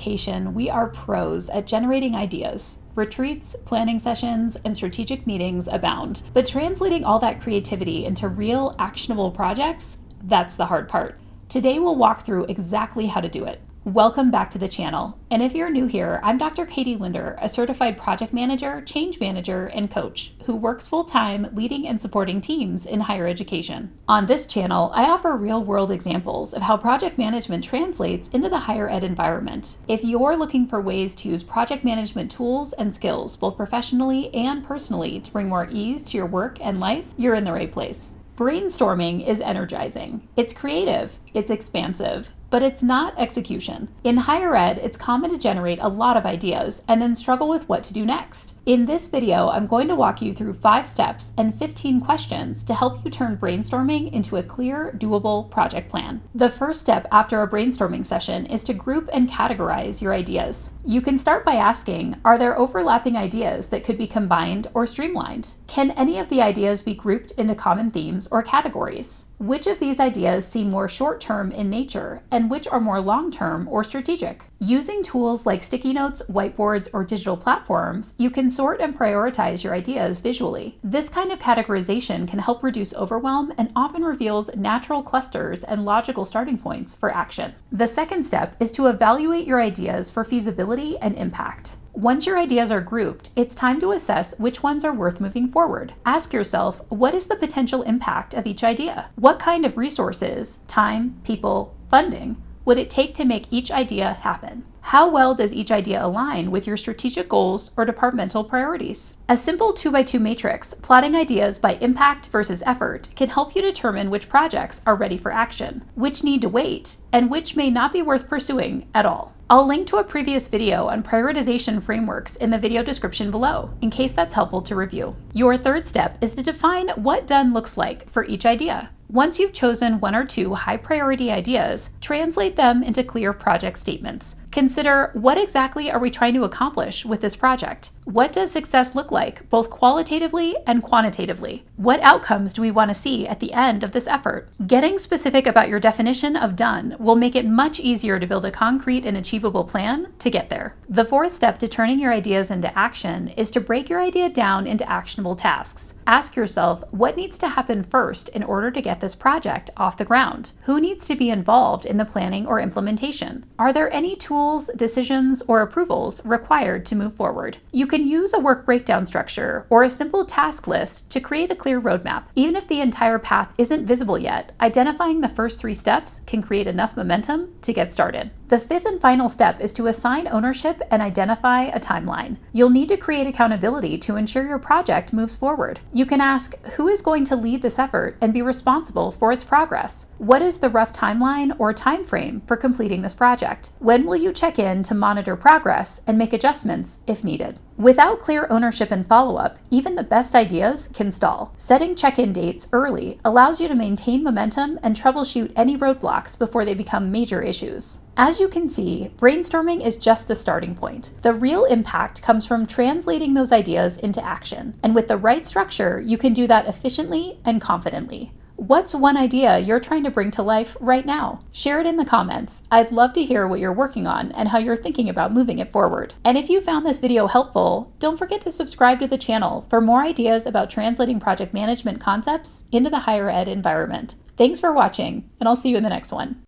education, we are pros at generating ideas. Retreats, planning sessions, and strategic meetings abound. But translating all that creativity into real, actionable projects, that's the hard part. Today we'll walk through exactly how to do it. Welcome back to the channel. And if you're new here, I'm Dr. Katie Linder, a certified project manager, change manager, and coach who works full-time leading and supporting teams in higher education. On this channel, I offer real-world examples of how project management translates into the higher ed environment. If you're looking for ways to use project management tools and skills, both professionally and personally, to bring more ease to your work and life, you're in the right place. Brainstorming is energizing. It's creative, it's expansive, but it's not execution. In higher ed, it's common to generate a lot of ideas and then struggle with what to do next. In this video, I'm going to walk you through 5 steps and 15 questions to help you turn brainstorming into a clear, doable project plan. The first step after a brainstorming session is to group and categorize your ideas. You can start by asking, are there overlapping ideas that could be combined or streamlined? Can any of the ideas be grouped into common themes or categories? Which of these ideas seem more short-term in nature and which are more long-term or strategic? Using tools like sticky notes, whiteboards, or digital platforms, you can sort and prioritize your ideas visually. This kind of categorization can help reduce overwhelm and often reveals natural clusters and logical starting points for action. The second step is to evaluate your ideas for feasibility and impact. Once your ideas are grouped, it's time to assess which ones are worth moving forward. Ask yourself, what is the potential impact of each idea? What kind of resources, time, people, funding would it take to make each idea happen? How well does each idea align with your strategic goals or departmental priorities? A simple 2x2 matrix, plotting ideas by impact versus effort, can help you determine which projects are ready for action, which need to wait, and which may not be worth pursuing at all. I'll link to a previous video on prioritization frameworks in the video description below, in case that's helpful to review. Your third step is to define what done looks like for each idea. Once you've chosen 1 or 2 high-priority ideas, translate them into clear project statements. Consider, what exactly are we trying to accomplish with this project? What does success look like, both qualitatively and quantitatively? What outcomes do we want to see at the end of this effort? Getting specific about your definition of done will make it much easier to build a concrete and achievable plan to get there. The fourth step to turning your ideas into action is to break your idea down into actionable tasks. Ask yourself, what needs to happen first in order to get this project off the ground? Who needs to be involved in the planning or implementation? Are there any tools, decisions, or approvals required to move forward? You can use a work breakdown structure or a simple task list to create a clear roadmap. Even if the entire path isn't visible yet, identifying the first 3 steps can create enough momentum to get started. The fifth and final step is to assign ownership and identify a timeline. You'll need to create accountability to ensure your project moves forward. You can ask, who is going to lead this effort and be responsible for its progress? What is the rough timeline or time frame for completing this project? When will you check in to monitor progress and make adjustments if needed? Without clear ownership and follow-up, even the best ideas can stall. Setting check-in dates early allows you to maintain momentum and troubleshoot any roadblocks before they become major issues. As you can see, brainstorming is just the starting point. The real impact comes from translating those ideas into action, and with the right structure, you can do that efficiently and confidently. What's one idea you're trying to bring to life right now? Share it in the comments. I'd love to hear what you're working on and how you're thinking about moving it forward. And if you found this video helpful, don't forget to subscribe to the channel for more ideas about translating project management concepts into the higher ed environment. Thanks for watching, and I'll see you in the next one.